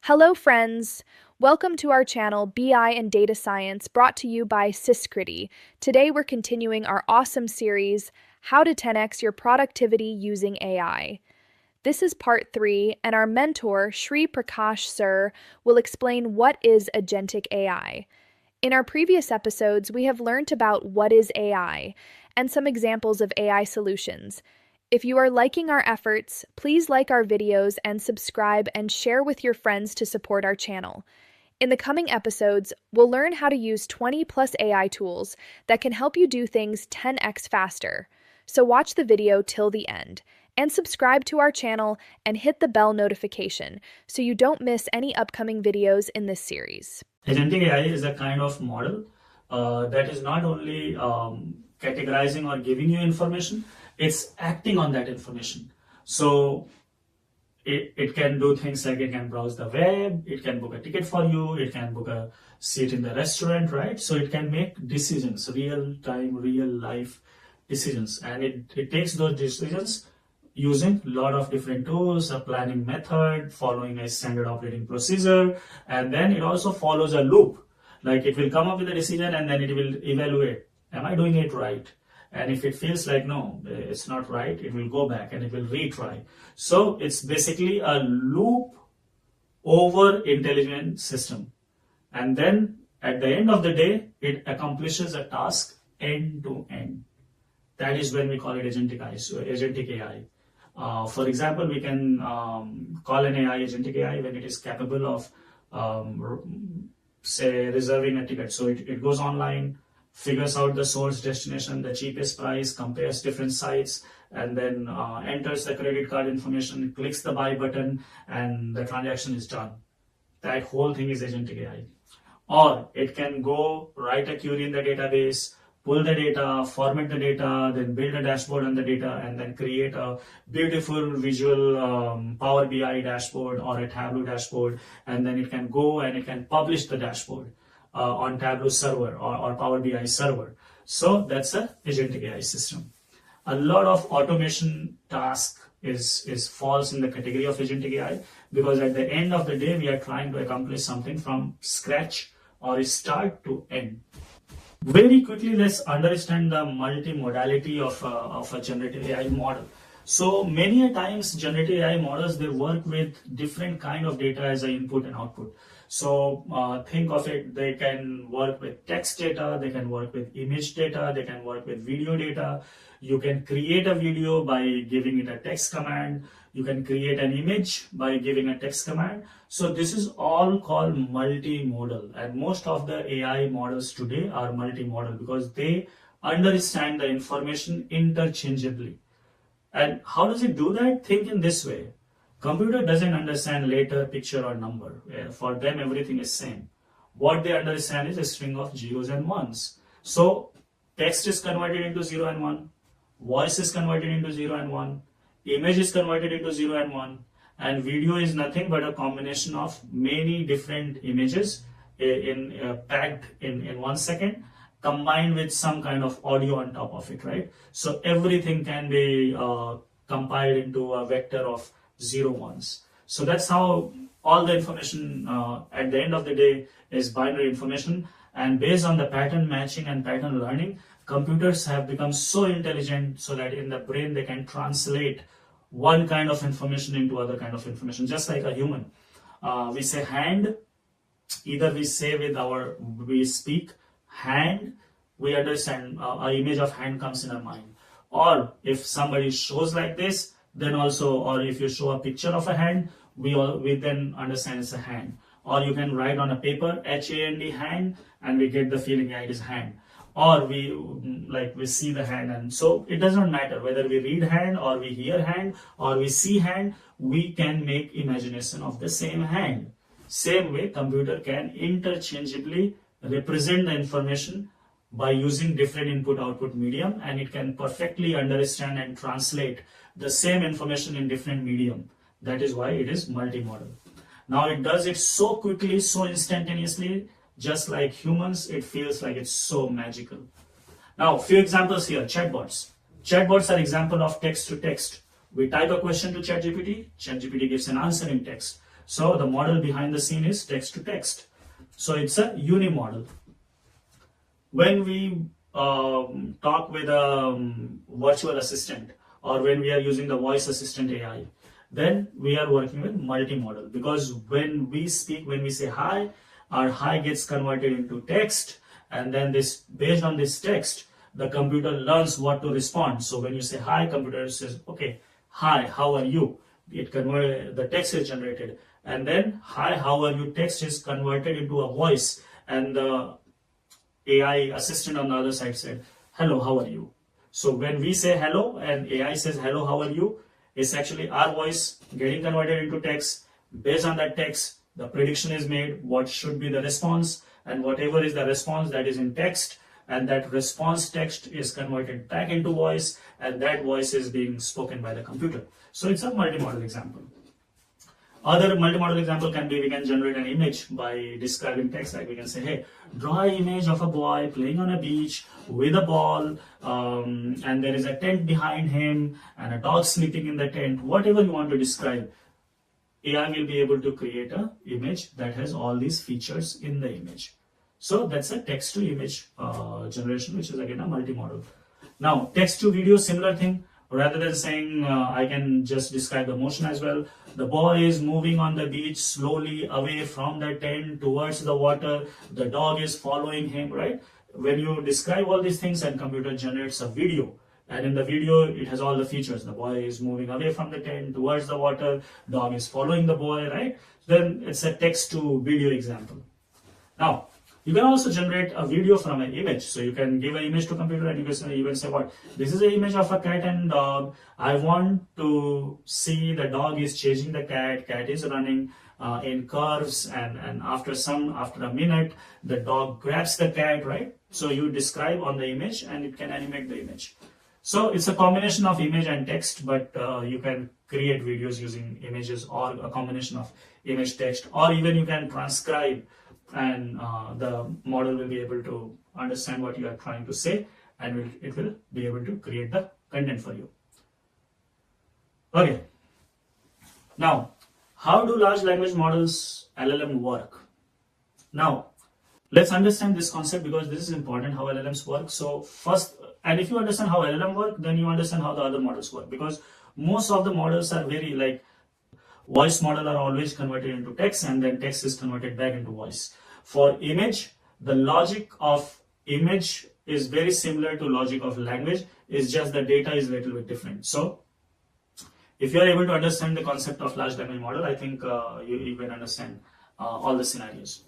Hello, friends. Welcome to our channel BI and Data Science, brought to you by Syskriti. Today, we're continuing our awesome series, How to 10x Your Productivity Using AI. This is part 3, and our mentor, Shri Prakash Sir, will explain what is Agentic AI. In our previous episodes, we have learned about what is AI and some examples of AI solutions. If you are liking our efforts, please like our videos and subscribe and share with your friends to support our channel. In the coming episodes, we'll learn how to use 20 plus AI tools that can help you do things 10x faster. So watch the video till the end and subscribe to our channel and hit the bell notification so you don't miss any upcoming videos in this series. Agentic AI is a kind of model that is not only categorizing or giving you information, it's acting on that information. So it can do things like it can browse the web, it can book a ticket for you, it can book a seat in the restaurant, right? So it can make decisions, real-time, real-life decisions. And it takes those decisions using a lot of different tools, a planning method, following a standard operating procedure, and then it also follows a loop. Like it will come up with a decision and then it will evaluate, am I doing it right? And if it feels like, no, it's not right, it will go back and it will retry. So it's basically a loop over intelligent system. And then at the end of the day, it accomplishes a task end to end. That is when we call it agentic AI. So agentic AI. For example, we can call an AI agentic AI when it is capable of, say, reserving a ticket. So it goes online, figures out the source, destination, the cheapest price, compares different sites, and then enters the credit card information, clicks the buy button, and the transaction is done. That whole thing is agentic AI. Or it can go write a query in the database, pull the data, format the data, then build a dashboard on the data, and then create a beautiful visual Power BI dashboard or a Tableau dashboard. And then it can go and it can publish the dashboard on Tableau server or Power BI server. So that's a agentic AI system. A lot of automation task is falls in the category of agentic AI, because at the end of the day, we are trying to accomplish something from scratch or start to end. Very quickly, let's understand the multimodality of a generative AI model. So many a times generative AI models, they work with different kind of data as an input and output. So think of it, they can work with text data, they can work with image data, they can work with video data. You can create a video by giving it a text command. You can create an image by giving a text command. So this is all called multimodal. And most of the AI models today are multimodal because they understand the information interchangeably. And how does it do that? Think in this way. Computer doesn't understand letter, picture, or number. For them, everything is same. What they understand is a string of zeros and ones. So text is converted into 0 and 1. Voice is converted into 0 and 1. Image is converted into 0 and 1. And video is nothing but a combination of many different images packed in 1 second, combined with some kind of audio on top of it, right? So everything can be compiled into a vector of 0 ones. So that's how all the information at the end of the day is binary information. And based on the pattern matching and pattern learning, computers have become so intelligent so that in the brain they can translate one kind of information into other kind of information, just like a human. We say hand, either we say we speak hand, we understand an image of hand comes in our mind. Or if somebody shows like this, then also, or if you show a picture of a hand, we then understand it's a hand. Or you can write on a paper, H-A-N-D, hand, and we get the feeling, yeah, it is hand. Or we see the hand, and so it does not matter whether we read hand or we hear hand or we see hand, we can make imagination of the same hand. Same way, computer can interchangeably represent the information by using different input-output medium, and it can perfectly understand and translate the same information in different medium. That is why it is multimodal. Now it does it so quickly, so instantaneously, just like humans, it feels like it's so magical. Now, a few examples here. Chatbots. Chatbots are example of text to text. We type a question to ChatGPT, ChatGPT gives an answer in text. So the model behind the scene is text to text. So it's a uni model. When we talk with a virtual assistant, or when we are using the voice assistant AI, then we are working with multimodal, because when we speak, when we say hi, our hi gets converted into text, and then this, based on this text, the computer learns what to respond. So when you say hi, computer says, okay, hi, how are you? The text is generated, and then hi, how are you text is converted into a voice, and the AI assistant on the other side said, hello, how are you? So when we say hello and AI says hello, how are you, it's actually our voice getting converted into text. Based on that text, the prediction is made what should be the response, and whatever is the response, that is in text, and that response text is converted back into voice, and that voice is being spoken by the computer. So it's a multimodal example. Other multimodal example can be, we can generate an image by describing text. Like we can say, hey, draw an image of a boy playing on a beach with a ball, and there is a tent behind him and a dog sleeping in the tent. Whatever you want to describe, AI will be able to create an image that has all these features in the image. So that's a text to image generation, which is again a multimodal. Now, text to video, similar thing. Rather than saying, I can just describe the motion as well. The boy is moving on the beach slowly away from the tent towards the water. The dog is following him, right? When you describe all these things, and computer generates a video, and in the video, it has all the features. The boy is moving away from the tent towards the water. Dog is following the boy, right? Then it's a text to video example. Now, you can also generate a video from an image. So you can give an image to computer, and you can say what? This is an image of a cat and dog. I want to see the dog is chasing the cat. Cat is running in curves, and after a minute, the dog grabs the cat, right? So you describe on the image, and it can animate the image. So it's a combination of image and text, but you can create videos using images, or a combination of image, text, or even you can transcribe, and the model will be able to understand what you are trying to say, and it will be able to create the content for you. Okay. Now, how do large language models, LLM, work? Now, let's understand this concept, because this is important, how LLMs work. So first, and if you understand how LLM work, then you understand how the other models work, because most of the models are very like, voice model are always converted into text, and then text is converted back into voice. For image, the logic of image is very similar to logic of language. It's just the data is a little bit different. So if you are able to understand the concept of large language model, I think you can understand all the scenarios.